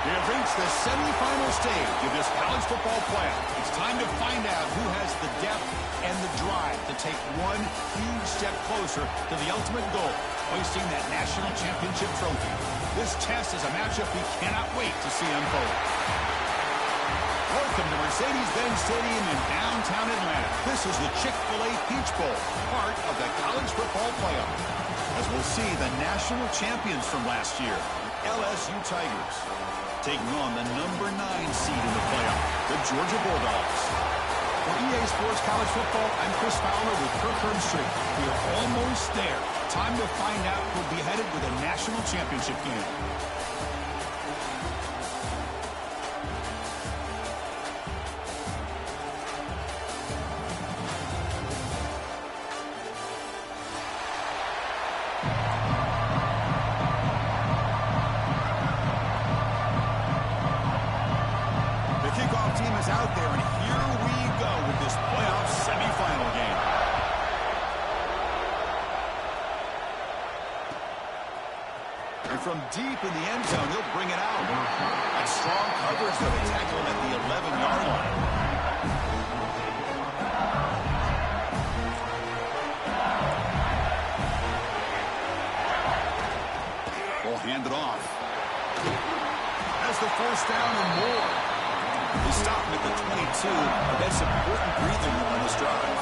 We've reached the semifinal stage of this college football playoff. It's time to find out who has the depth and the drive to take one huge step closer to the ultimate goal, hoisting that national championship trophy. This test is a matchup we cannot wait to see unfold. Welcome to Mercedes-Benz Stadium in downtown Atlanta. This is the Chick-fil-A Peach Bowl, part of the college football playoff. As we'll see the national champions from last year, LSU Tigers, taking on the number 9 seed in the playoff, the Georgia Bulldogs. For EA Sports College Football, I'm Chris Fowler with Kirk Herbstreit. We are almost there. Time to find out who'll be headed with a national championship game. Out there, and here we go with this playoff semifinal game. And from deep in the end zone, he'll bring it out. And strong coverage, though, to tackle him at the 11-yard line. We'll hand it off. That's the first down and more. He's stopping at the 22, but that's important breathing room on this drive.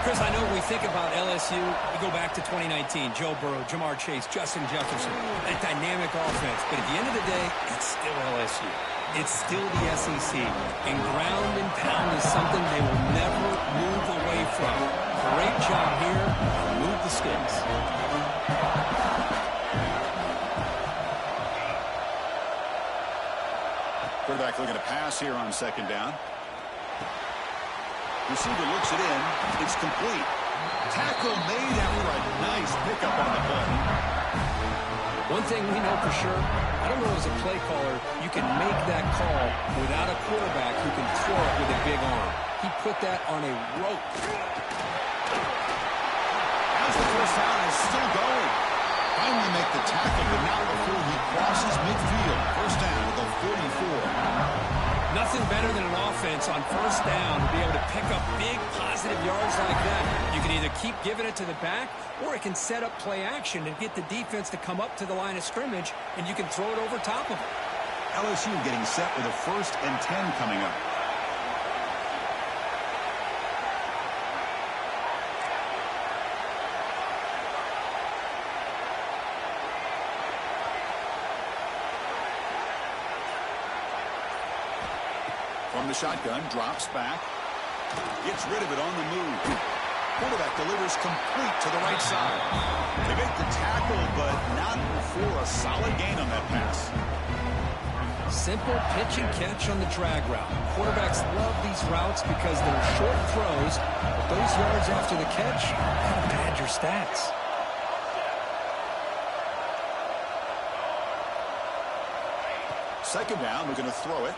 Chris, I know when we think about LSU, we go back to 2019, Joe Burrow, Jamar Chase, Justin Jefferson, that dynamic offense. But at the end of the day, it's still LSU. It's still the SEC. And ground and pound is something they will never move away from. Great job here. Move the sticks. Quarterback looking to pass here on second down. Receiver looks it in. It's complete. Tackle made after a nice pickup on the play. One thing we know for sure, I don't know as a play caller, you can make that call without a quarterback who can throw it with a big arm. He put that on a rope. As the first down is still going. Finally make the tackle, but not before he crosses midfield. First down at the 44. Nothing better than an offense on first down to be able to pick up big positive yards like that. You can either keep giving it to the back, or it can set up play action and get the defense to come up to the line of scrimmage, and you can throw it over top of it. LSU getting set with a 1st and 10 coming up. From the shotgun, drops back. Gets rid of it on the move. Quarterback delivers complete to the right side. They make the tackle, but not before a solid gain on that pass. Simple pitch and catch on the drag route. Quarterbacks love these routes because they're short throws, but those yards after the catch kind of pad your stats. Second down, we're going to throw it.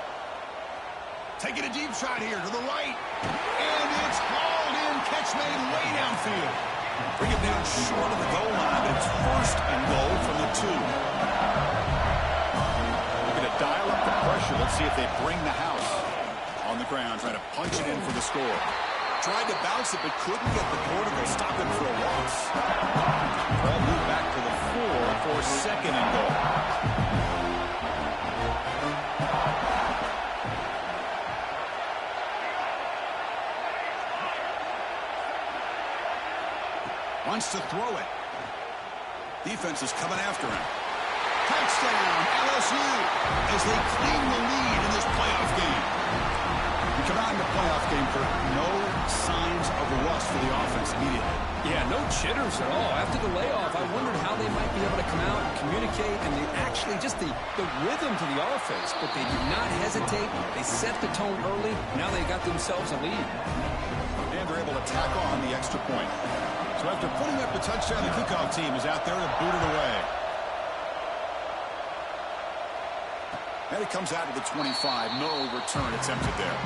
Taking a deep shot here to the right. And it's hauled in. Catch made way downfield. Bring it down short of the goal line, but it's first and goal from the 2. We're going to dial up the pressure. Let's see if they bring the house. On the ground, trying to punch it in for the score. Tried to bounce it, but couldn't get the corner to stop it for a loss. Ball moved back to the 4 for second and goal. Wants to throw it. Defense is coming after him. Touchdown, LSU, as they claim the lead in this playoff game. We come out in the playoff game, Kirk. No signs of rust for the offense immediately. Yeah, no jitters at all. After the layoff, I wondered how they might be able to come out and communicate, and actually just the rhythm to the offense. But they did not hesitate. They set the tone early. Now they got themselves a lead. And they're able to tack on the extra point. So after putting up the touchdown, the kickoff team is out there to boot it away. And it comes out to the 25. No return attempted there.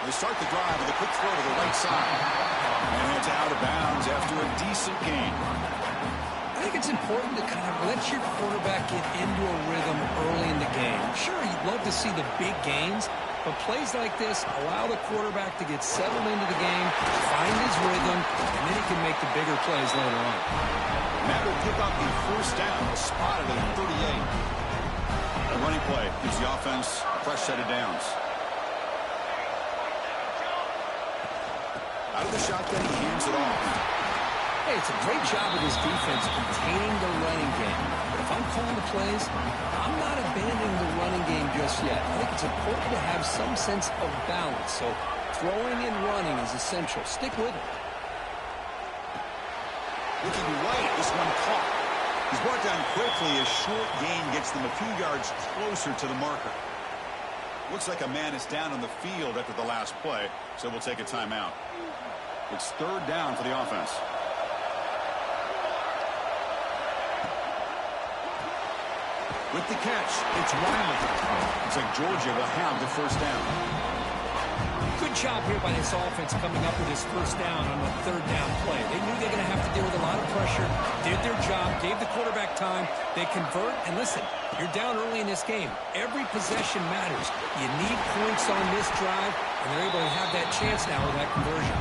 They start the drive with a quick throw to the right side. And it's out of bounds after a decent gain. I think it's important to kind of let your quarterback get into a rhythm early in the game. Sure, you'd love to see the big gains, but plays like this allow the quarterback to get settled into the game, find his rhythm, and then he can make the bigger plays later on. And that will pick up the first down, spotted at 38. The running play gives the offense a fresh set of downs. Out of the shotgun, he hands it off. Hey, it's a great job of this defense containing the running game. But if I'm calling the plays, I'm not abandoning the running game just yet. I think it's important to have some sense of balance. So throwing and running is essential. Stick with it. Looking right, this one caught. He's brought down quickly. A short gain gets them a few yards closer to the marker. Looks like a man is down on the field after the last play, so we'll take a timeout. It's third down for the offense. With the catch, it's Riley. Looks like Georgia will have the first down. Good job here by this offense coming up with his first down on the third down play. They knew they were going to have to deal with a lot of pressure, did their job, gave the quarterback time. They convert, and listen, you're down early in this game. Every possession matters. You need points on this drive, and they're able to have that chance now with that conversion.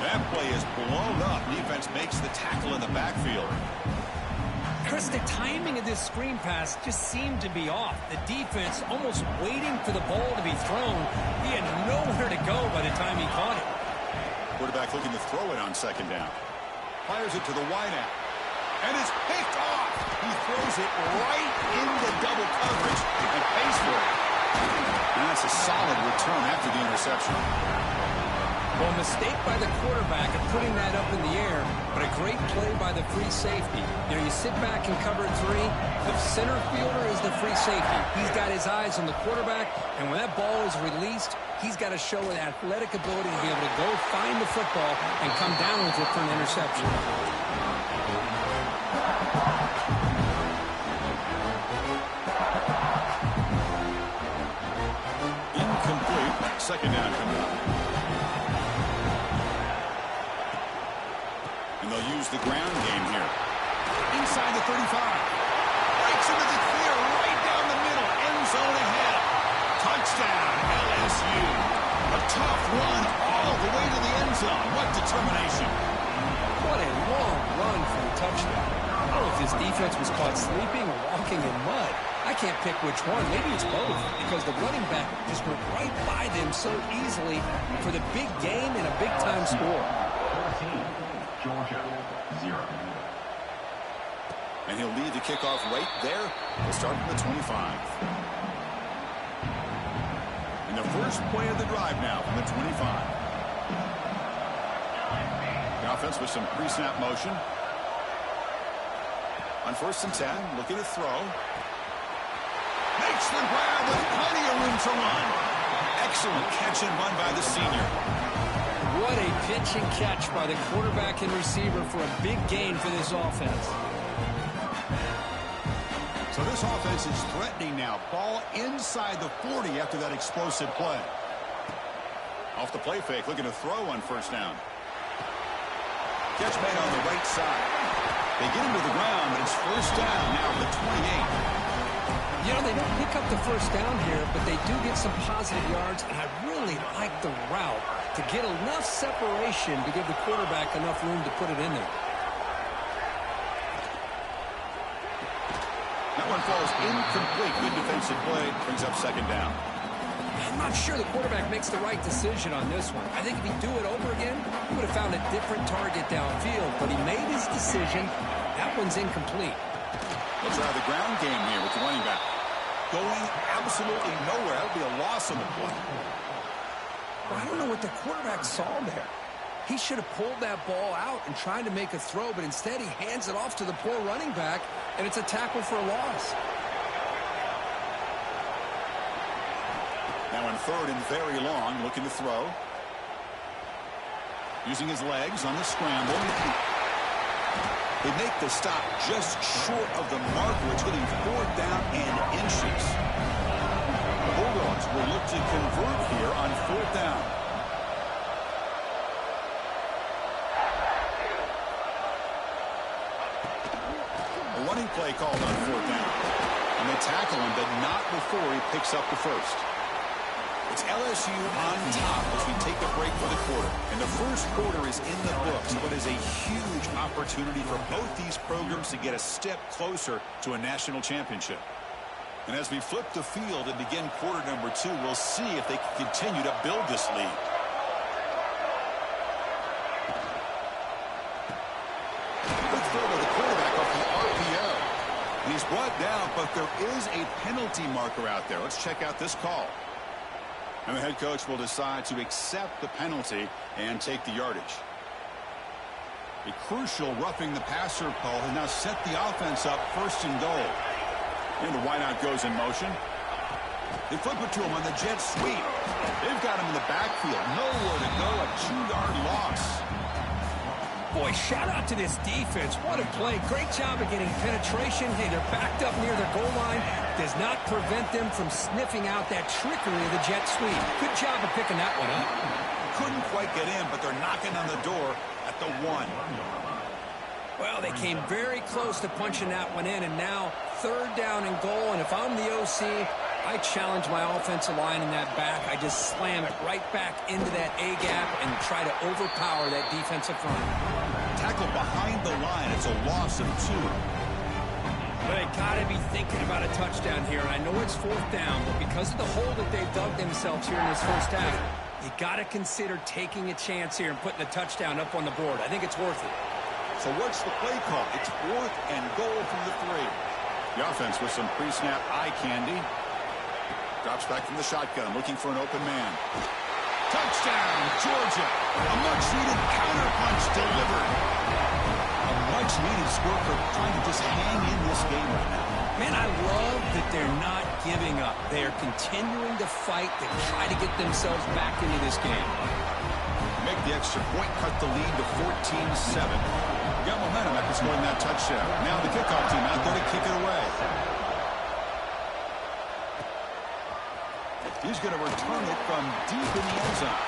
That play is blown up. Defense makes the tackle in the backfield. Chris, the timing of this screen pass just seemed to be off. The defense almost waiting for the ball to be thrown. He had nowhere to go by the time he caught it. Quarterback looking to throw it on second down. Fires it to the wideout. And it's picked off. He throws it right into double coverage and pays for it. And that's a solid return after the interception. Well, a mistake by the quarterback of putting that up in the air, but a great play by the free safety. You know, you sit back and cover three. The center fielder is the free safety. He's got his eyes on the quarterback, and when that ball is released, he's got to show an athletic ability to be able to go find the football and come down with it for an interception. Incomplete. Second down coming up. And they'll use the ground game here. Inside the 35. Breaks into the clear right down the middle. End zone ahead. Touchdown, LSU. A tough run all the way to the end zone. What determination. What a long run for the touchdown. I don't know if this defense was caught sleeping or walking in mud. I can't pick which one. Maybe it's both, because the running back just went right by them so easily for the big gain and a big-time score. Georgia, 0. And he'll lead the kickoff right there. We'll start from the 25. And the first play of the drive now from the 25. The offense with some pre-snap motion. On 1st and 10, looking to throw. Makes the grab with plenty of room to run. Excellent catch and run by the senior. What a pitch and catch by the quarterback and receiver for a big gain for this offense. So this offense is threatening now. Ball inside the 40 after that explosive play. Off the play fake, looking to throw on 1st down. Catch made on the right side. They get him to the ground, but it's 1st down now at the 28. You know, they don't pick up the 1st down here, but they do get some positive yards, and I really like the route to get enough separation to give the quarterback enough room to put it in there. That one falls incomplete. Good defensive play. Brings up 2nd down. I'm not sure the quarterback makes the right decision on this one. I think if he'd do it over again, he would have found a different target downfield, but he made his decision. That one's incomplete. They'll try the ground game here with the running back. Going absolutely nowhere. That would be a loss on the play. I don't know what the quarterback saw there. He should have pulled that ball out and tried to make a throw, but instead he hands it off to the poor running back, and it's a tackle for a loss. Now on 3rd and very long, looking to throw. Using his legs on the scramble. They make the stop just short of the marker. It's getting 4th down and inches. The Bulldogs will look to convert here on 4th down. A running play called on 4th down. And they tackle him, but not before he picks up the 1st. It's LSU on top as we take a break for the quarter. And the 1st quarter is in the books, but is a huge opportunity for both these programs to get a step closer to a national championship. And as we flip the field and begin quarter number 2, we'll see if they can continue to build this lead. Good throw by the quarterback off the RPO. And he's brought down, but there is a penalty marker out there. Let's check out this call. And the head coach will decide to accept the penalty and take the yardage. A crucial roughing the passer call has now set the offense up 1st and goal. And the wideout goes in motion. They flip it to him on the jet sweep. They've got him in the backfield. Nowhere to go. A 2-yard loss. Boy, shout out to this defense. What a play. Great job of getting penetration. Hey, they're backed up near their goal line. Does not prevent them from sniffing out that trickery of the jet sweep. Good job of picking that one up. Couldn't quite get in, but they're knocking on the door at the 1. Well, they came very close to punching that one in, and now 3rd down and goal. And if I'm the OC, I challenge my offensive line in that back. I just slam it right back into that A-gap and try to overpower that defensive front. Tackle behind the line. It's a loss of 2. But they got to be thinking about a touchdown here. And I know it's 4th down, but because of the hole that they've dug themselves here in this 1st half, you got to consider taking a chance here and putting a touchdown up on the board. I think it's worth it. So what's the play call? It's 4th and goal from the 3. The offense with some pre-snap eye candy. Drops back from the shotgun, looking for an open man. Touchdown, Georgia. A much-needed counterpunch delivered. A much-needed score for trying to just hang in this game right now. Man, I love that they're not giving up. They are continuing to fight to try to get themselves back into this game. Make the extra point, cut the lead to 14-7. Got momentum after scoring that touchdown. Now the kickoff team out there to kick it away. He's going to return it from deep in the end zone.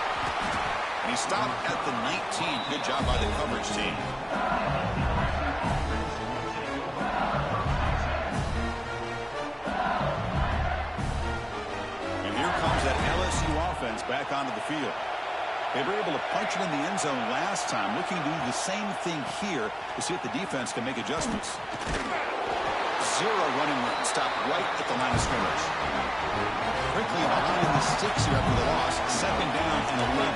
And he stopped at the 19. Good job by the coverage team. And here comes that LSU offense back onto the field. They were able to punch it in the end zone last time, looking to do the same thing here to see if the defense can make adjustments. zero running room. Stopped right at the line of scrimmage. Quickly behind the sticks here after the loss. Second down and 11.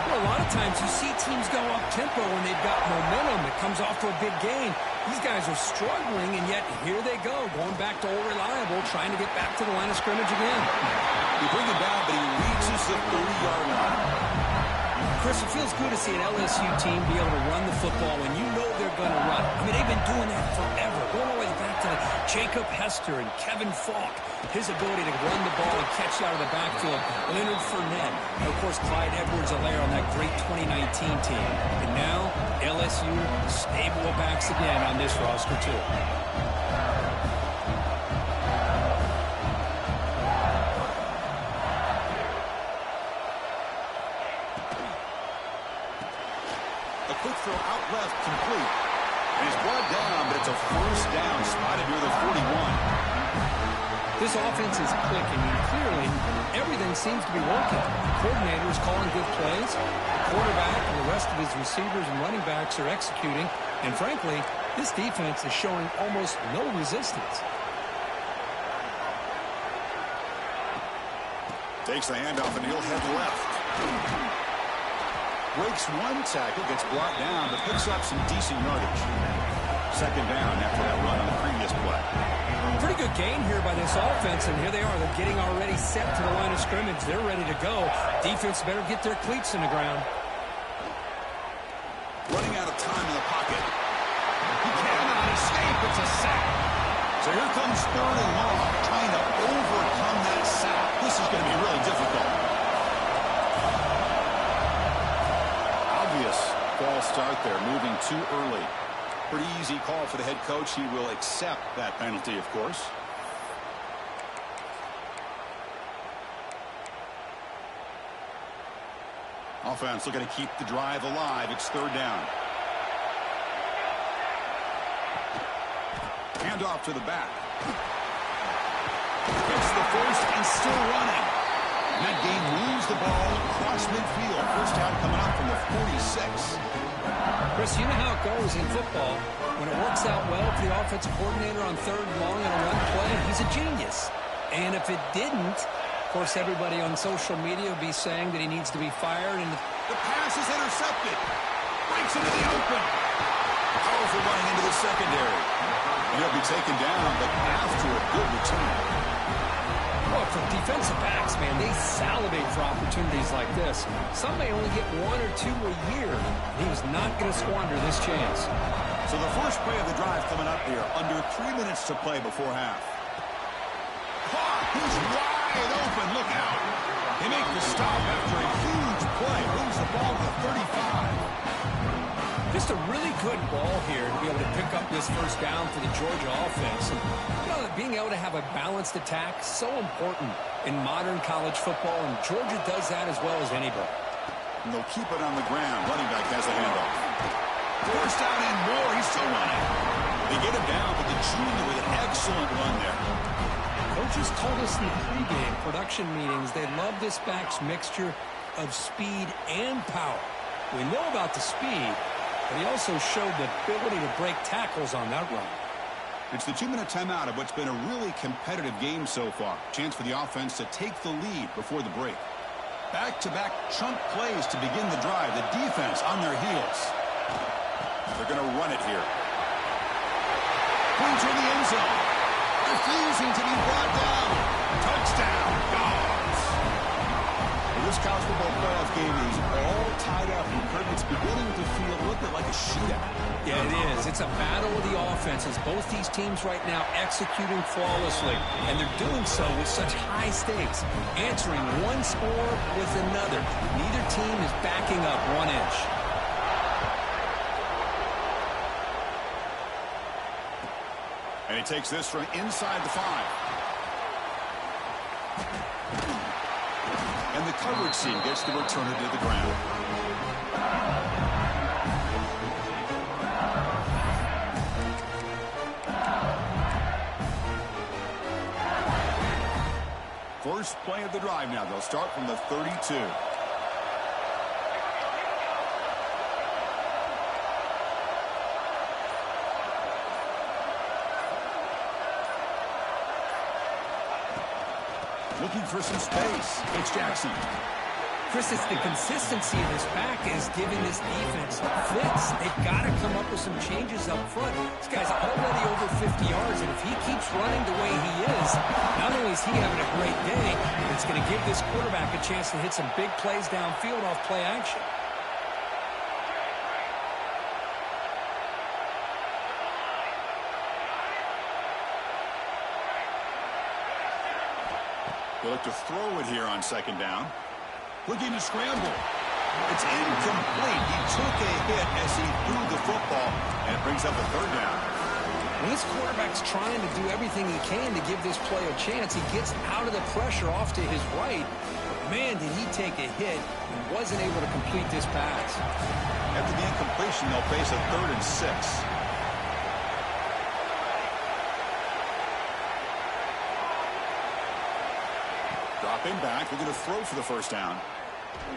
Well, a lot of times you see teams go up-tempo when they've got momentum. It comes off to a big gain. These guys are struggling, and yet here they go, going back to old reliable, trying to get back to the line of scrimmage again. They bring him down, but he reaches the 30-yard line. Chris, it feels good to see an LSU team be able to run the football when you know they're going to run. I mean, they've been doing that forever, going all the way back to Jacob Hester and Kevin Falk. His ability to run the ball and catch out of the backfield. Leonard Fournette. And, of course, Clyde Edwards-Helaire on that great 2019 team. And now, LSU stable of backs again on this roster, too. A quick throw out left, complete. And he's brought down, but it's a first down, spotted near the 41. This offense is clicking, and clearly everything seems to be working. The coordinator is calling good plays. The quarterback and the rest of his receivers and running backs are executing. And frankly, this defense is showing almost no resistance. Takes the handoff, and he'll head left. Breaks one tackle, gets brought down, but picks up some decent yardage. Second down after that run on the previous play. Pretty good gain here by this offense, and here they are. They're getting already set to the line of scrimmage. They're ready to go. Defense better get their cleats in the ground. Running out of time in the pocket. He cannot escape. It's a sack. So here comes third and long, trying to overcome that sack. This is going to be really difficult. Obvious false start there, moving too early. Pretty easy call for the head coach. He will accept that penalty, of course. Offense looking to keep the drive alive. It's third down. Handoff to the back. It's the first and still running. And that game moves the ball across midfield. First down coming up from the 46. Chris, you know how it goes in football. When it works out well for the offensive coordinator on third and long on a run play, he's a genius. And if it didn't, of course, everybody on social media will be saying that he needs to be fired. And the pass is intercepted. Breaks into the open. Powerful running into the secondary. And he'll be taken down, but after a good return. Well, for defensive backs, man, they salivate for opportunities like this. Some may only get one or two a year. He was not going to squander this chance. So the first play of the drive coming up here. Under 3 minutes to play before half. Caught. He's wide open. Look out. They make the stop after a huge play. Moves the ball to the 35. Just a really good ball here to be able to pick up this first down for the Georgia offense. And, you know, being able to have a balanced attack is so important in modern college football, and Georgia does that as well as anybody. And they'll keep it on the ground. Running back has the handoff. First down and more. He's still running. They get him down, but the junior with an excellent run there. Coaches told us in the pregame production meetings they love this back's mixture of speed and power. We know about the speed, but he also showed the ability to break tackles on that run. It's the 2-minute timeout of what's been a really competitive game so far. Chance for the offense to take the lead before the break. Back-to-back chunk plays to begin the drive. The defense on their heels. They're going to run it here. Points in the end zone. Refusing to be brought down. Touchdown. Dogs. This college football playoff game is all tied up. It's beginning to feel a little bit like a shootout. Yeah, it is. It's a battle of the offenses. Both these teams right now executing flawlessly, and they're doing so with such high stakes, answering one score with another. Neither team is backing up 1 inch. And he takes this from inside the 5. And the coverage team gets the returner to the ground. First play of the drive now. They'll start from the 32. Looking for some space. It's Jackson. Chris, it's the consistency of his back is giving this defense fits. They've got to come up with some changes up front. This guy's already over 50 yards, and if he keeps running the way he is, not only is he having a great day, but it's going to give this quarterback a chance to hit some big plays downfield off play action. They look to throw it here on second down. Looking to scramble. It's incomplete. He took a hit as he threw the football, and it brings up a third down. When this quarterback's trying to do everything he can to give this play a chance, he gets out of the pressure off to his right. But man, did he take a hit and wasn't able to complete this pass. After the incompletion, they'll face a 3rd and 6. Dropping back, looking to throw for the first down.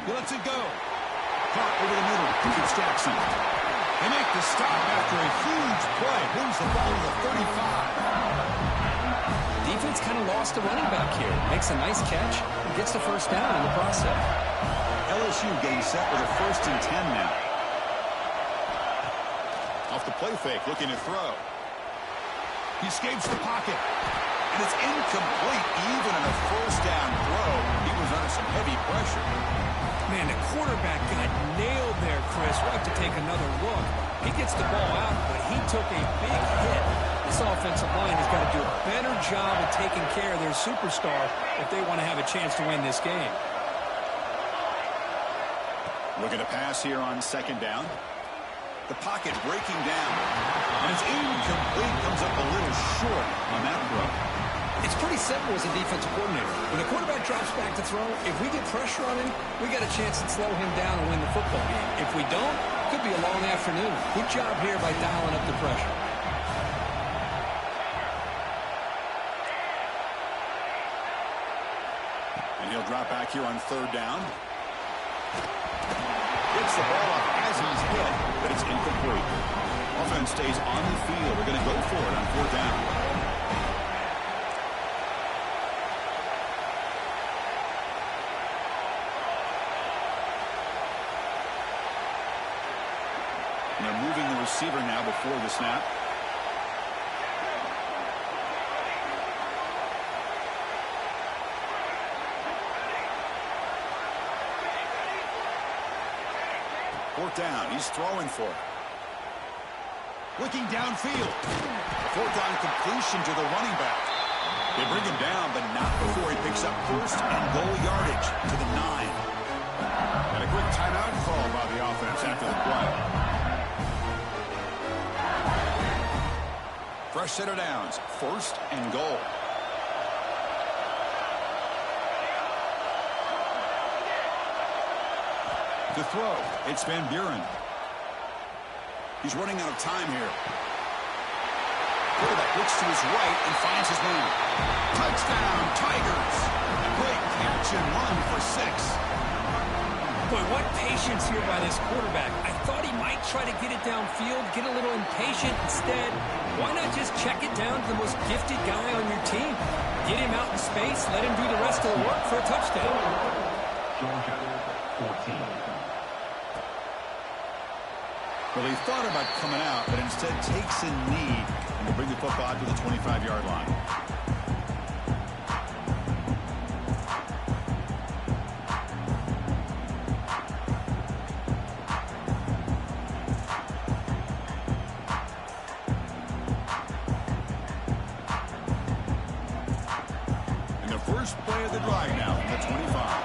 He lets it go. Caught over the middle. It's Jackson. They make the stop after a huge play. Wins the ball to the 35. Defense kind of lost the running back here. Makes a nice catch and gets the first down in the process. LSU getting set with a 1st and 10 now. Off the play fake, looking to throw. He escapes the pocket. And it's incomplete, even on a 1st down throw. He was under some heavy pressure. Man, the quarterback got nailed there, Chris. We'll have to take another look. He gets the ball out, but he took a big hit. This offensive line has got to do a better job of taking care of their superstar if they want to have a chance to win this game. Looking to pass here on second down. The pocket breaking down. And it's incomplete. Comes up a little short on that throw. It's pretty simple as a defensive coordinator. When the quarterback drops back to throw, if we get pressure on him, we got a chance to slow him down and win the football game. If we don't, it could be a long afternoon. Good job here by dialing up the pressure. And he'll drop back here on 3rd down. Gets the ball up as he's hit, but it's incomplete. Offense stays on the field. We're going to go for it on 4th down. And they're moving the receiver now before the snap. Fourth down. He's throwing for it. Looking downfield. A 4th down completion to the running back. They bring him down, but not before he picks up 1st and goal yardage to the 9. And a quick timeout call by the offense after the play. Fresh set of downs. 1st and goal. To throw, it's Van Buren. He's running out of time here. Quarterback looks to his right and finds his man. Touchdown, Tigers. Great catch and run for 6. Boy, what patience here by this quarterback. I thought he might try to get it downfield, get a little impatient. Instead, why not just check it down to the most gifted guy on your team? Get him out in space, let him do the rest of the work for a touchdown. Georgia, 14. Well, he thought about coming out, but instead takes a knee and will bring the football out to the 25-yard line. And the first play of the drive now from the 25.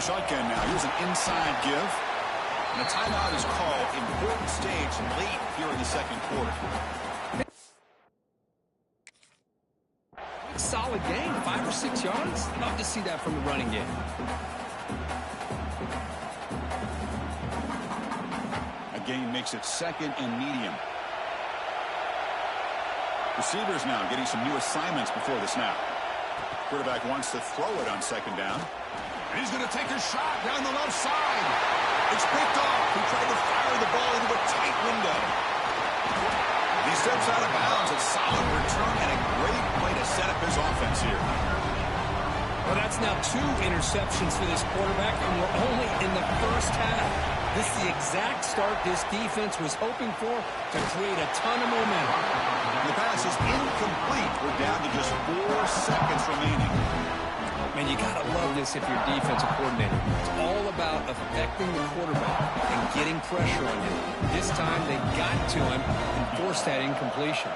Shotgun now. Here's an inside give. And a timeout is called. Important stage late here in the 2nd quarter. Solid game, 5 or 6 yards. Love to see that from the running game. A gain makes it 2nd and medium. Receivers now getting some new assignments before the snap. Quarterback wants to throw it on 2nd down. And he's going to take a shot down the left side. It's picked off. He tried to fire the ball into a tight window. He steps out of bounds. A solid return and a great set up his offense here. Well, that's now 2 interceptions for this quarterback, and we're only in the first half. This is the exact start this defense was hoping for to create a ton of momentum. The pass is incomplete. We're down to just 4 seconds remaining. Man, you got to love this if you're a defensive coordinator. It's all about affecting the quarterback and getting pressure on him. This time, they got to him and forced that incompletion.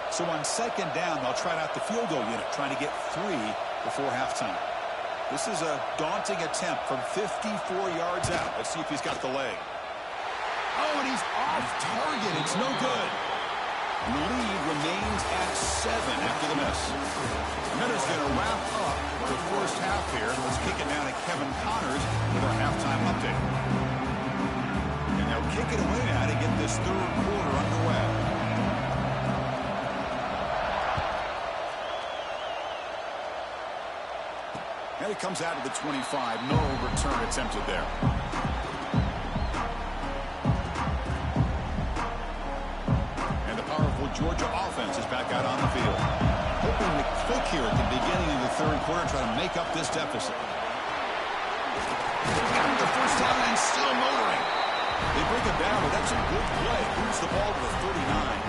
So on second down, they'll try out the field goal unit, trying to get 3 before halftime. This is a daunting attempt from 54 yards out. Let's see if he's got the leg. Oh, and he's off target. It's no good. And the lead remains at 7 after the miss. Minutes going to wrap up the first half here. Let's kick it down to Kevin Connors with our halftime update. And they'll kick it away now to get this third quarter underway. And it comes out of the 25. No return attempted there. And the powerful Georgia offense is back out on the field. Hoping to click here at the beginning of the third quarter, trying to make up this deficit. Got the first down and still motoring. They break it down, but that's a good play. Moves the ball to the 39.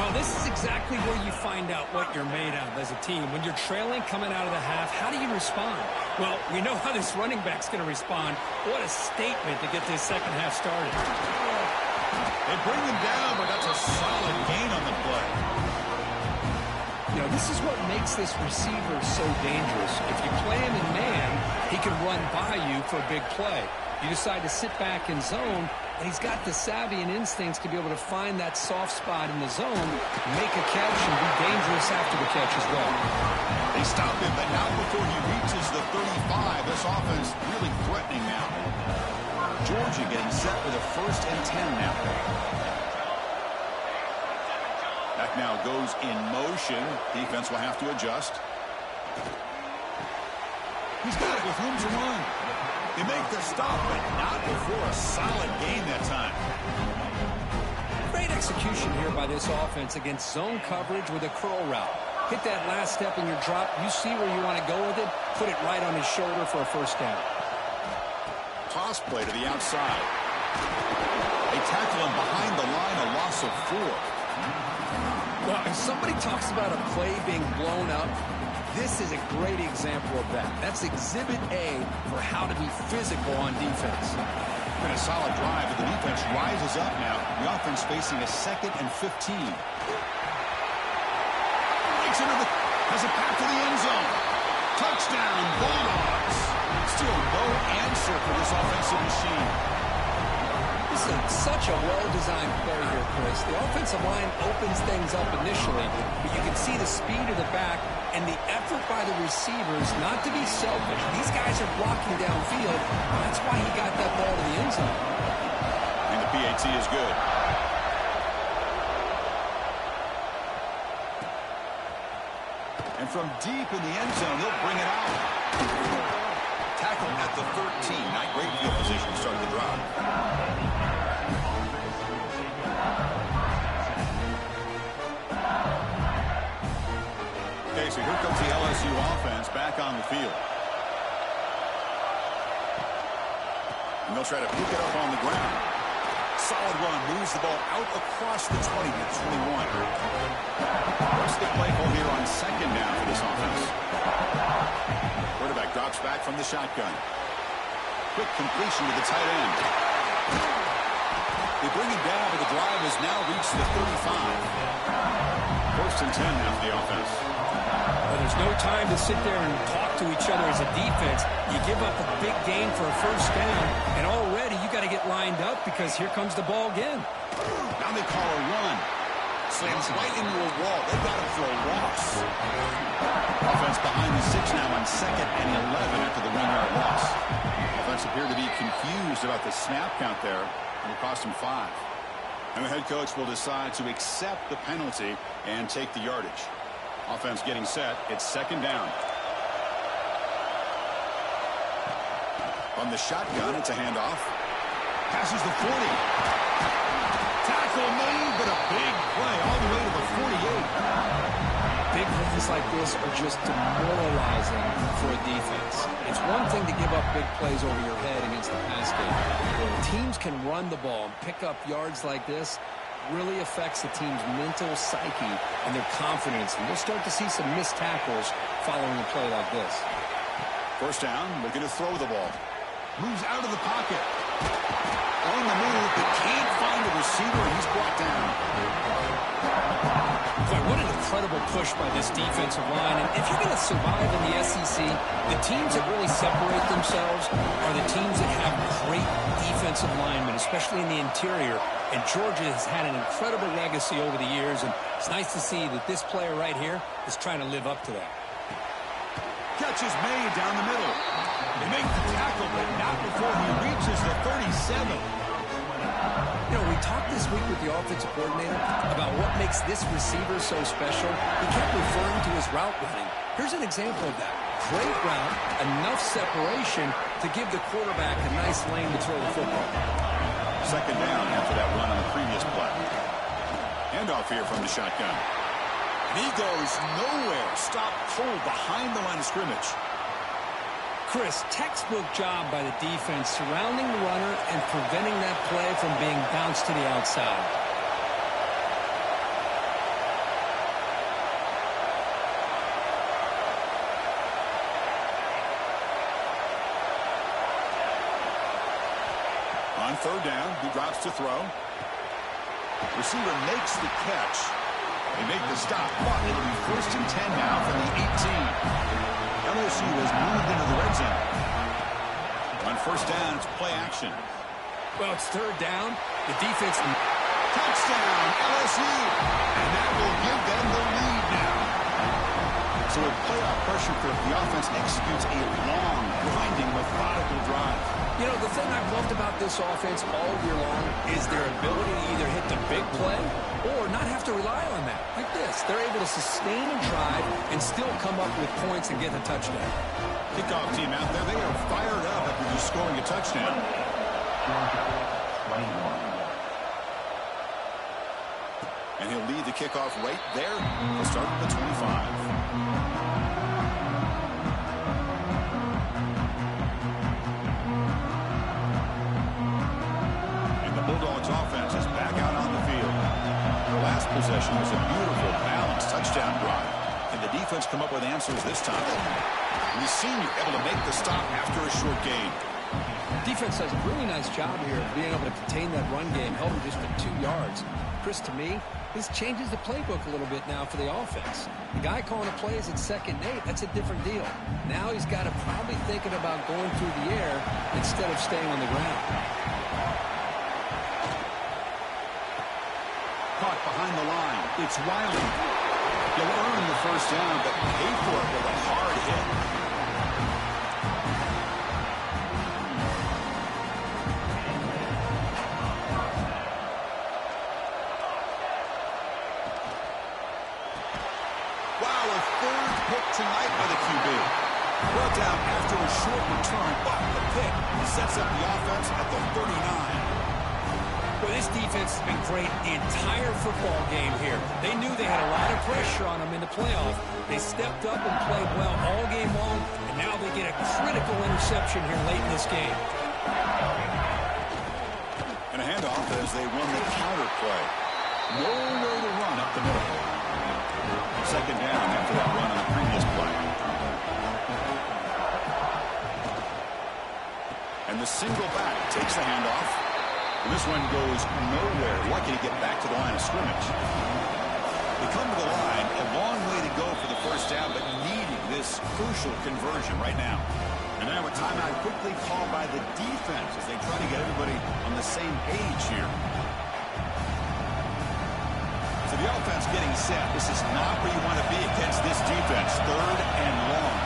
Well, this is exactly where you find out what you're made of as a team. When you're trailing coming out of the half, how do you respond? Well, we know how this running back's going to respond. What a statement to get this second half started. They bring him down, but that's a solid gain on the play. You know, this is what makes this receiver so dangerous. If you play him in man, he can run by you for a big play. You decide to sit back in zone, and he's got the savvy and instincts to be able to find that soft spot in the zone, make a catch, and be dangerous after the catch as well. They stop him, but not before he reaches the 35. This offense really threatening now. Georgia getting set for the 1st and 10 now. Back now goes in motion. Defense will have to adjust. He's got it with room to run. They make the stop, but not before a solid gain that time. Great execution here by this offense against zone coverage with a curl route. Hit that last step in your drop. You see where you want to go with it. Put it right on his shoulder for a first down. Toss play to the outside. They tackle him behind the line, a loss of 4. Well, if somebody talks about a play being blown up, this is a great example of that. That's Exhibit A for how to be physical on defense. Been a solid drive, but the defense rises up now. The offense facing a 2nd and 15. Breaks into has a path to the end zone. Touchdown, Bulldogs. Still no answer for this offensive machine. This is such a well-designed play here, Chris. The offensive line opens things up initially, but you can see the speed of the back and the effort by the receivers not to be selfish. These guys are blocking downfield. That's why he got that ball to the end zone. And the PAT is good. And from deep in the end zone, they'll bring it out. Tackle at the 13. Not great field position to start the drive. Okay, so here comes the LSU offense back on the field. And they'll try to pick it up on the ground. Solid run, moves the ball out across the 20 to 21. What's the play call here on second down for this offense? Quarterback drops back from the shotgun. Quick completion to the tight end. They bring him down, but the drive has now reached the 35. 1st and 10 now for the offense. Well, there's no time to sit there and talk to each other as a defense. You give up a big gain for a first down, and already you got to get lined up because here comes the ball again. Now they call a run. Slams right into a wall. They got him for a loss. Offense behind the 6 now on 2nd and 11 after the 1-yard loss. Offense appeared to be confused about the snap count there. It will cost him 5. And the head coach will decide to accept the penalty and take the yardage. Offense getting set. It's 2nd down. On the shotgun, it's a handoff. Passes the 40. Tackle made, but a big play all the way to the 48. Big like this are just demoralizing for a defense. It's one thing to give up big plays over your head against the pass game. When teams can run the ball and pick up yards like this, really affects the team's mental psyche and their confidence. And we'll start to see some missed tackles following a play like this. First down, looking to throw the ball. Moves out of the pocket. On the move, but can't find a receiver, and he's brought down. Boy, what an incredible push by this defensive line. And if you're going to survive in the SEC, the teams that really separate themselves are the teams that have great defensive linemen, especially in the interior. And Georgia has had an incredible legacy over the years, and it's nice to see that this player right here is trying to live up to that. Catch is made down the middle. They make the tackle, but not before he reaches the 37. You know, we talked this week with the offensive coordinator about what makes this receiver so special. He kept referring to his route running. Here's an example of that. Great route, enough separation to give the quarterback a nice lane to throw the football. Second down after that run on the previous play. Handoff here from the shotgun. And he goes nowhere. Stopped cold behind the line of scrimmage. Chris, textbook job by the defense surrounding the runner and preventing that play from being bounced to the outside. On third down, he drops to throw. Receiver makes the catch. They make the stop, but it'll be first and 10 now from the 18. LSU has moved into the red zone. On first down, it's play action. Well, it's third down. The defense... Touchdown, LSU! And that will give them the lead now. So with playoff pressure, the offense executes a long, grinding, methodical drive. You know, the thing I've loved about this offense all year long is their ability to either hit the big play or not have to rely on that. Like this. They're able to sustain a drive and still come up with points and get a touchdown. Kickoff team out there, they are fired up after just scoring a touchdown. And he'll lead the kickoff right there. He'll start at the 25. Offense is back out on the field. The last possession was a beautiful, balanced touchdown drive. And the defense come up with answers this time. And the senior able to make the stop after a short gain. Defense does a really nice job here of being able to contain that run game, held him just to 2 yards. Chris, to me, this changes the playbook a little bit now for the offense. The guy calling the plays at 2nd and 8, that's a different deal. Now he's got to probably thinking about going through the air instead of staying on the ground. Caught behind the line. It's Wiley. He'll earn the first down, but pay for it with a hard hit. Wow, a third pick tonight by the QB. Brought down after a short return, but the pick sets up the offense at the 39. Well, this defense has been great the entire football game here. They knew they had a lot of pressure on them in the playoff. They stepped up and played well all game long, and now they get a critical interception here late in this game. And a handoff as they won the counter play. Nowhere to run up the middle. Second down after that run on the previous play. And the single back takes the handoff. And this one goes nowhere. Lucky to get back to the line of scrimmage. They come to the line, a long way to go for the first down, but needing this crucial conversion right now. And now a timeout quickly called by the defense as they try to get everybody on the same page here. So the offense getting set. This is not where you want to be against this defense. Third and long.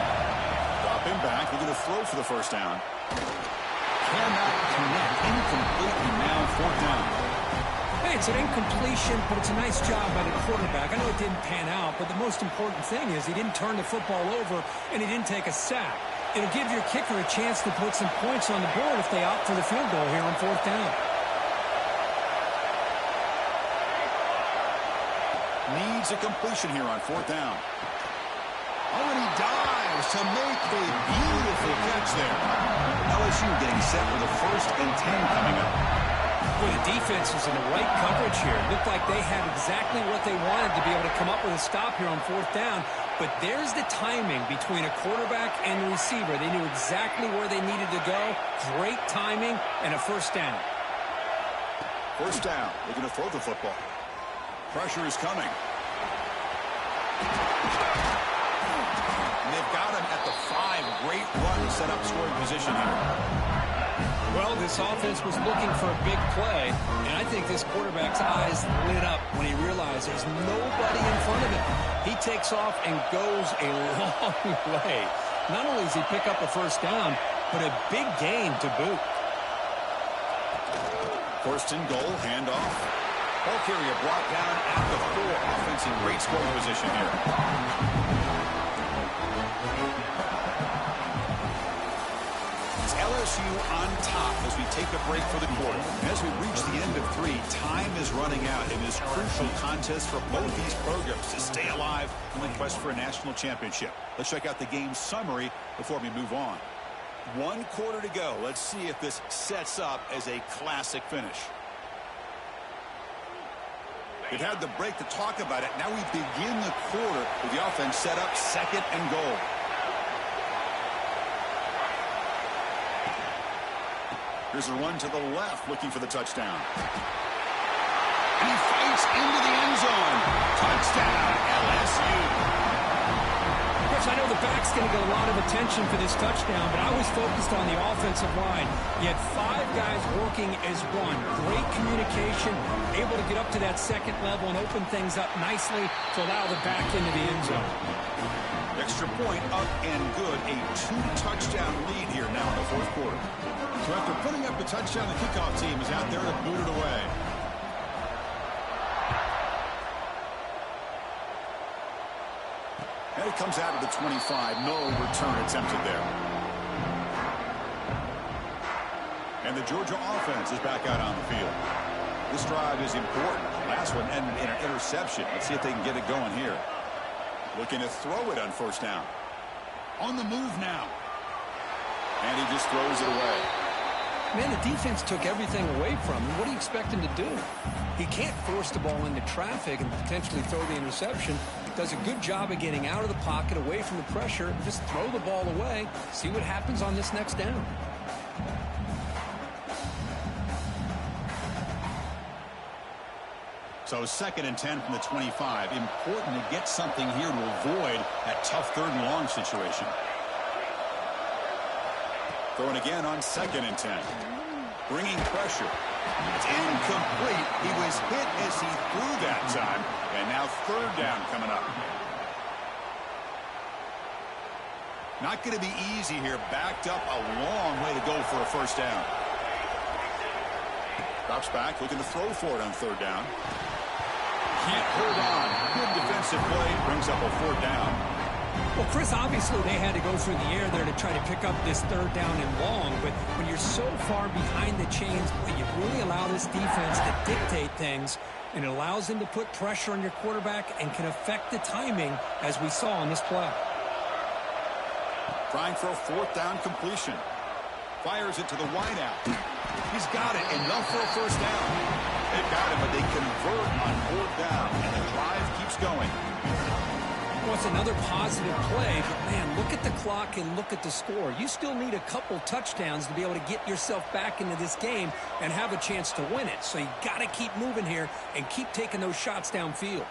Dropping back, looking to throw for the first down. Cannot connect. Incomplete, and now fourth down. Hey, it's an incompletion, but it's a nice job by the quarterback. I know it didn't pan out, but the most important thing is he didn't turn the football over and he didn't take a sack. It'll give your kicker a chance to put some points on the board if they opt for the field goal here on fourth down. Needs a completion here on fourth down. Oh, and he dives to make a beautiful catch there. LSU getting set for the 1st and 10 coming up. Boy, the defense was in the right coverage here. It looked like they had exactly what they wanted to be able to come up with a stop here on 4th down. But there's the timing between a quarterback and the receiver. They knew exactly where they needed to go. Great timing and a 1st down. 1st down. Looking to throw the football. Pressure is coming. And they've got him at the 5. Great run to set up scoring position here. Well, this offense was looking for a big play, and I think this quarterback's eyes lit up when he realized there's nobody in front of him. He takes off and goes a long way. Not only does he pick up a 1st down, but a big gain to boot. 1st and goal, handoff. Ball carrier brought down at the 4. Offense in great scoring position here. LSU on top as we take a break for the quarter. As we reach the end of 3, time is running out in this crucial contest for both these programs to stay alive in the quest for a national championship. Let's check out the game summary before we move on. 1 quarter to go. Let's see if this sets up as a classic finish. We've had the break to talk about it. Now we begin the quarter with the offense set up 2nd and goal. Here's a run to the left, looking for the touchdown. And he fights into the end zone. Touchdown, LSU. Chris, I know the back's going to get a lot of attention for this touchdown, but I was focused on the offensive line. You had 5 guys working as one. Great communication, able to get up to that 2nd level and open things up nicely to allow the back into the end zone. Extra point up and good. A 2-touchdown lead here now in the 4th quarter. So after putting up a touchdown, the kickoff team is out there to boot it away. And it comes out of the 25. No return attempted there. And the Georgia offense is back out on the field. This drive is important. Last one ended in an interception. Let's see if they can get it going here. Looking to throw it on 1st down. On the move now. And he just throws it away. Man, the defense took everything away from him. What do you expect him to do? He can't force the ball into traffic and potentially throw the interception. Does a good job of getting out of the pocket, away from the pressure. Just throw the ball away. See what happens on this next down. So 2nd and 10 from the 25. Important to get something here to avoid that tough 3rd and long situation. Throwing again on 2nd and 10. Bringing pressure. It's incomplete. He was hit as he threw that time. And now 3rd down coming up. Not going to be easy here. Backed up a long way to go for a 1st down. Drops back, looking to throw for it on 3rd down. Can't hold on. Good defensive play. Brings up a 4th down. Well, Chris, obviously they had to go through the air there to try to pick up this 3rd down and long, but when you're so far behind the chains, you really allow this defense to dictate things, and it allows them to put pressure on your quarterback and can affect the timing, as we saw on this play. Trying for a 4th down completion. Fires it to the wideout. He's got it, enough for a 1st down. They've got it, but they convert on 4th down, and the drive keeps going. Well, it's another positive play, but man, look at the clock and look at the score. You still need a couple touchdowns to be able to get yourself back into this game and have a chance to win it. So you got to keep moving here and keep taking those shots downfield.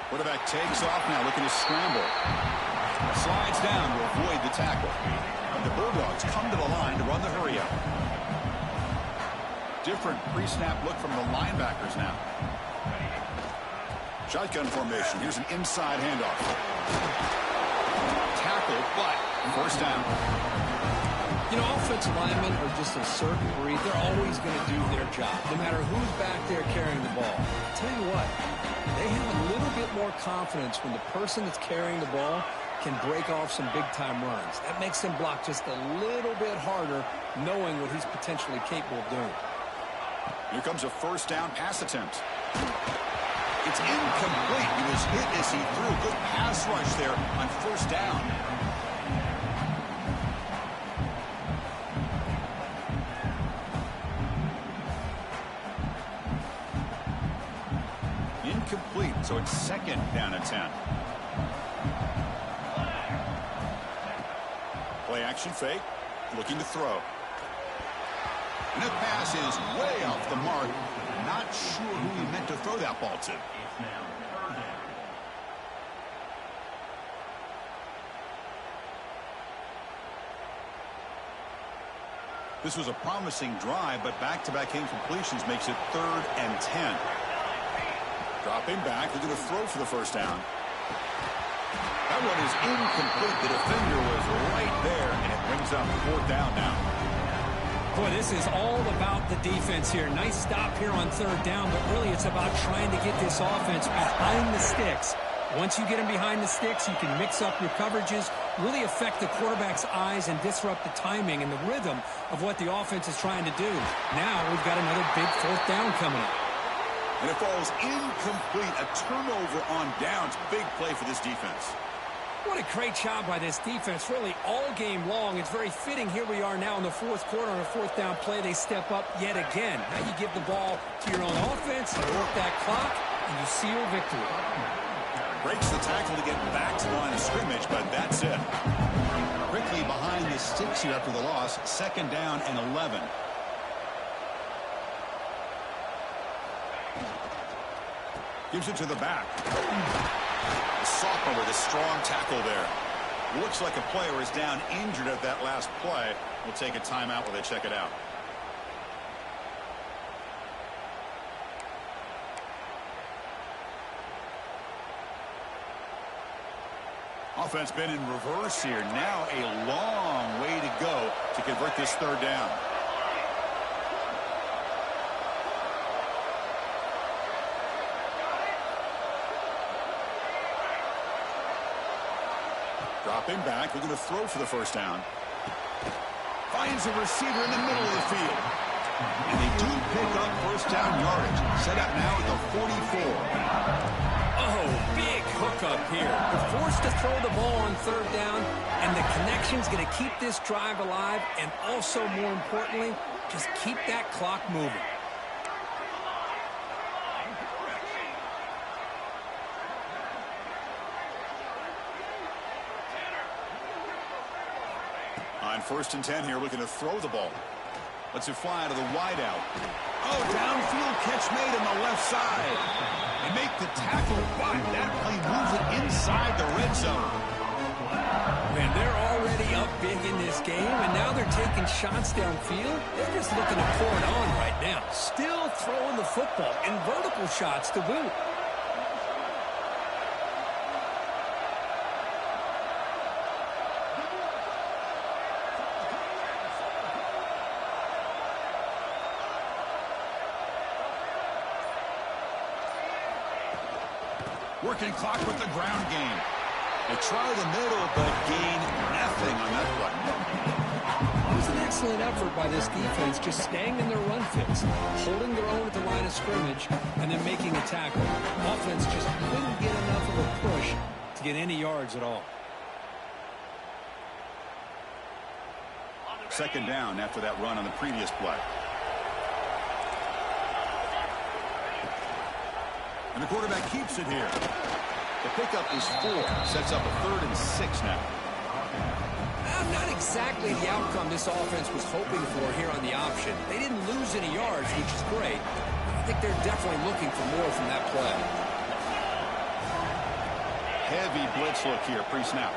Quarterback takes off now, looking to scramble. Slides down to avoid the tackle. And the Bulldogs come to the line to run the hurry up. Different pre-snap look from the linebackers now. Shotgun formation. Here's an inside handoff. Tackle, but 1st down. You know, offensive linemen are just a certain breed. They're always going to do their job, no matter who's back there carrying the ball. I'll tell you what, they have a little bit more confidence when the person that's carrying the ball can break off some big-time runs. That makes them block just a little bit harder, knowing what he's potentially capable of doing. Here comes a 1st down pass attempt. It's incomplete. He was hit as he threw. Good pass rush there on first down. Incomplete, so it's second down and 10. Play action fake, looking to throw. And that pass is way off the mark. Not sure who he meant to throw that ball to. This was a promising drive, but back-to-back incompletions makes it 3rd and 10. Dropping back, looking to throw for the first down. That one is incomplete. The defender was right there, and it brings up 4th down now. Boy, this is all about the defense here. Nice stop here on 3rd down, but really it's about trying to get this offense behind the sticks. Once you get them behind the sticks, you can mix up your coverages, really affect the quarterback's eyes, and disrupt the timing and the rhythm of what the offense is trying to do. Now we've got another big 4th down coming up. And it falls incomplete. A turnover on downs. Big play for this defense. What a great job by this defense, really all game long. It's very fitting. Here we are now in the 4th quarter on a 4th down play. They step up yet again. Now you give the ball to your own offense, you work that clock, and you seal victory. Breaks the tackle to get back to the line of scrimmage, but that's it. Quickly behind the sticks here after the loss. 2nd down and 11. Gives it to the back. Sophomore with a strong tackle there. Looks like a player is down injured at that last play. We'll take a timeout while they check it out. Offense been in reverse here. Now a long way to go to convert this 3rd down. Dropping back, looking to throw for the first down. Finds a receiver in the middle of the field. And they do pick up first down yardage. Set up now at the 44. Oh, big hookup here. They're forced to throw the ball on 3rd down, and the connection's going to keep this drive alive, and also, more importantly, just keep that clock moving. On 1st and 10 here, looking to throw the ball. Lets it fly to the wideout. Oh, downfield catch made on the left side. They make the tackle, but that play moves it inside the red zone. Man, they're already up big in this game, and now they're taking shots downfield. They're just looking to pour it on right now. Still throwing the football, and vertical shots to boot. Working clock with the ground game. They try the middle, but gain nothing on that play. It was an excellent effort by this defense, just staying in their run fits, holding their own at the line of scrimmage, and then making a tackle. Offense just couldn't get enough of a push to get any yards at all. 2nd down after that run on the previous play. And the quarterback keeps it here. The pickup is 4. Sets up a 3rd and 6 now. Not exactly the outcome this offense was hoping for here on the option. They didn't lose any yards, which is great. I think they're definitely looking for more from that play. Heavy blitz look here, pre-snap.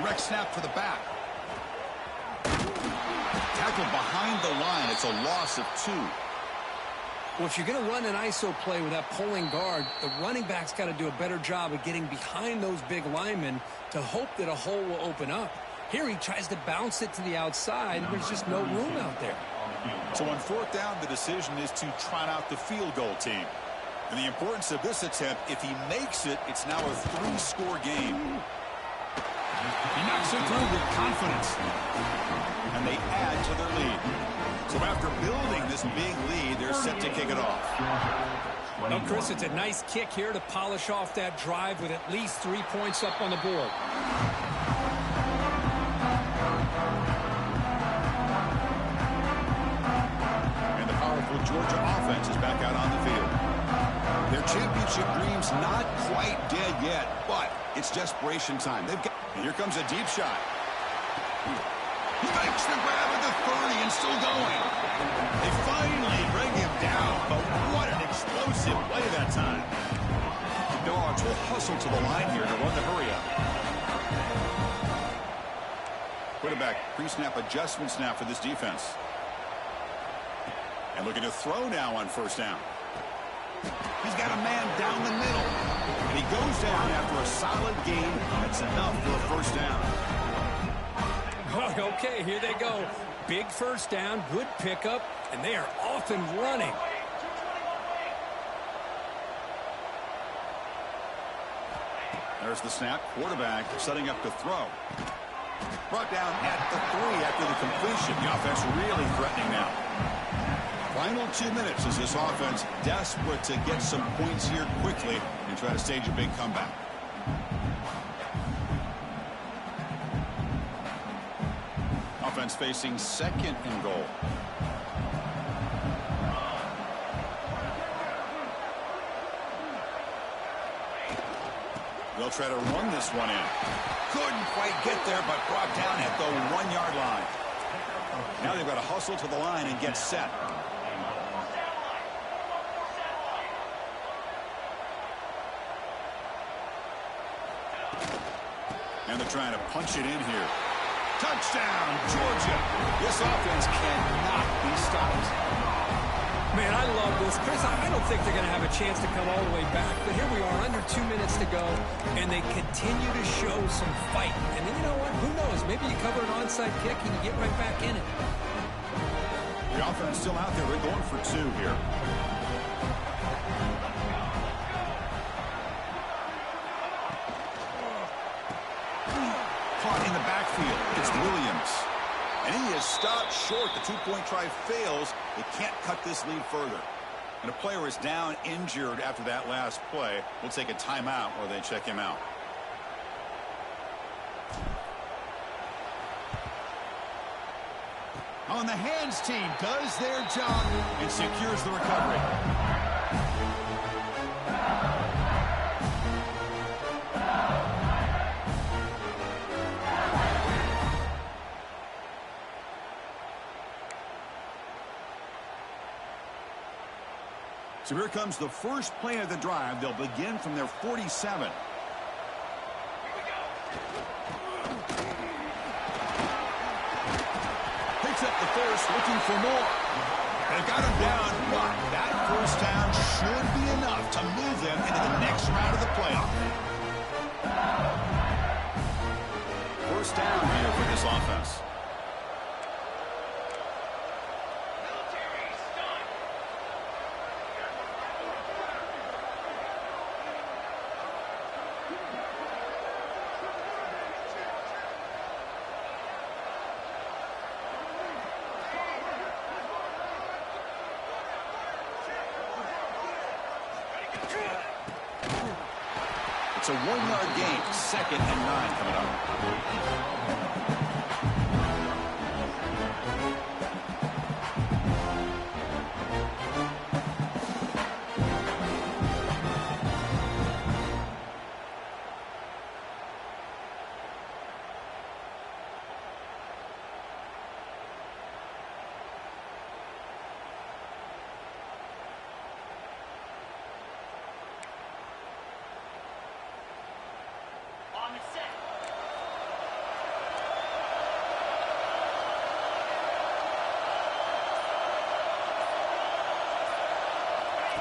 Direct snap for the back. Tackle behind the line. It's a loss of 2. Well, if you're going to run an ISO play with that pulling guard, the running back's got to do a better job of getting behind those big linemen to hope that a hole will open up. Here he tries to bounce it to the outside, and there's just no room out there. So on 4th down, the decision is to trot out the field goal team. And the importance of this attempt, if he makes it, it's now a 3-score game. He knocks it through with confidence. And they add to their lead. So after building this big lead, they're set to kick it off. Well, Chris, it's a nice kick here to polish off that drive with at least 3 points up on the board. And the powerful Georgia offense is back out on the field. Their championship dreams not quite dead yet, but it's desperation time. Here comes a deep shot. He makes the grab at the 30 and still going. They finally bring him down, but what an explosive play that time. The Dogs will hustle to the line here to run the hurry up. Quarterback pre-snap adjustment snap for this defense. And looking to throw now on first down. He's got a man down the middle. And he goes down after a solid gain. That's enough for a first down. Okay, here they go. Big first down, good pickup, and they are off and running. There's the snap. Quarterback setting up to throw. Brought down at the 3 after the completion. The offense really threatening now. Final 2 minutes as this offense desperate to get some points here quickly and try to stage a big comeback. Offense facing second and goal. They'll try to run this one in. Couldn't quite get there, but brought down at the 1-yard line. Now they've got to hustle to the line and get set. And they're trying to punch it in here. Touchdown, Georgia. This offense cannot be stopped. Man, I love this. Chris, I don't think they're going to have a chance to come all the way back. But here we are, under 2 minutes to go, and they continue to show some fight. And then you know what? Who knows? Maybe you cover an onside kick and you get right back in it. The offense still out there. They're going for 2 here. Caught in the backfield. It's Williams. And he is stopped short. The 2-point try fails. They can't cut this lead further. And a player is down injured after that last play. We'll take a timeout while they check him out. On the hands team does their job and secures the recovery. So here comes the first play of the drive. They'll begin from their 47. Picks up the first, looking for more. They've got him down, but that first down should be enough to move them into the next round of the playoff. First down here for this offense. It's a 1-yard gain. 2nd and 9 coming up.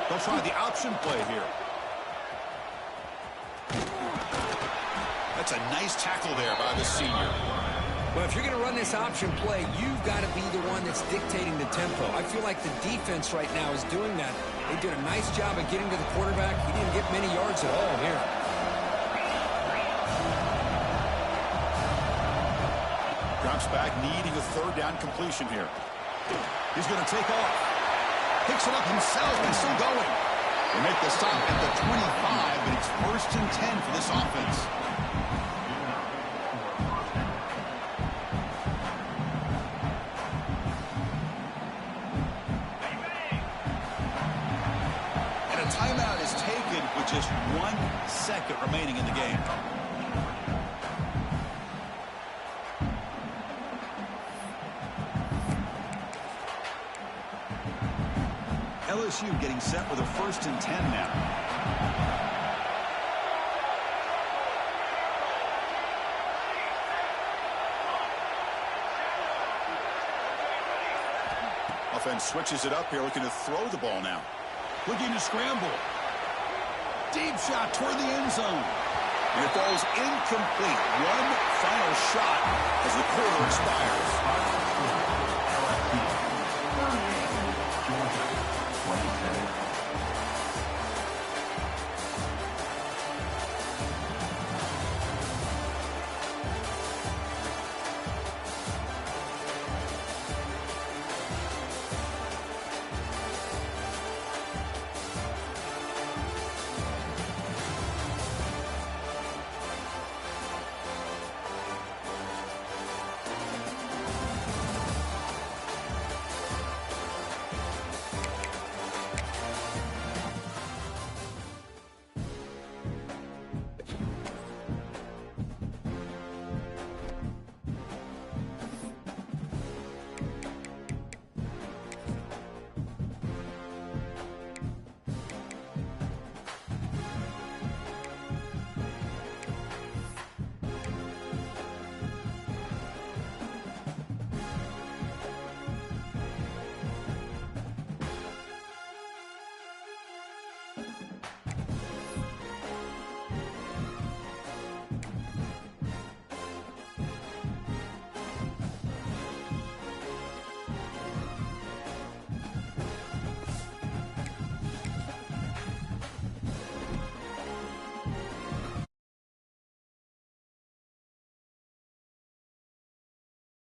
They'll try the option play here. That's a nice tackle there by the senior. Well, if you're going to run this option play, you've got to be the one that's dictating the tempo. I feel like the defense right now is doing that. They did a nice job of getting to the quarterback. He didn't get many yards at all here. Steps back, needing a third down completion here. He's going to take off. Picks it up himself and still going. They make the stop at the 25, but it's 1st and 10 for this offense. And a timeout is taken with just 1 second remaining in the game. LSU getting set with a 1st and 10 now. Offense switches it up here, looking to throw the ball now. Looking to scramble. Deep shot toward the end zone. And it falls incomplete. One final shot as the quarter expires. LSU 38, Georgia 27.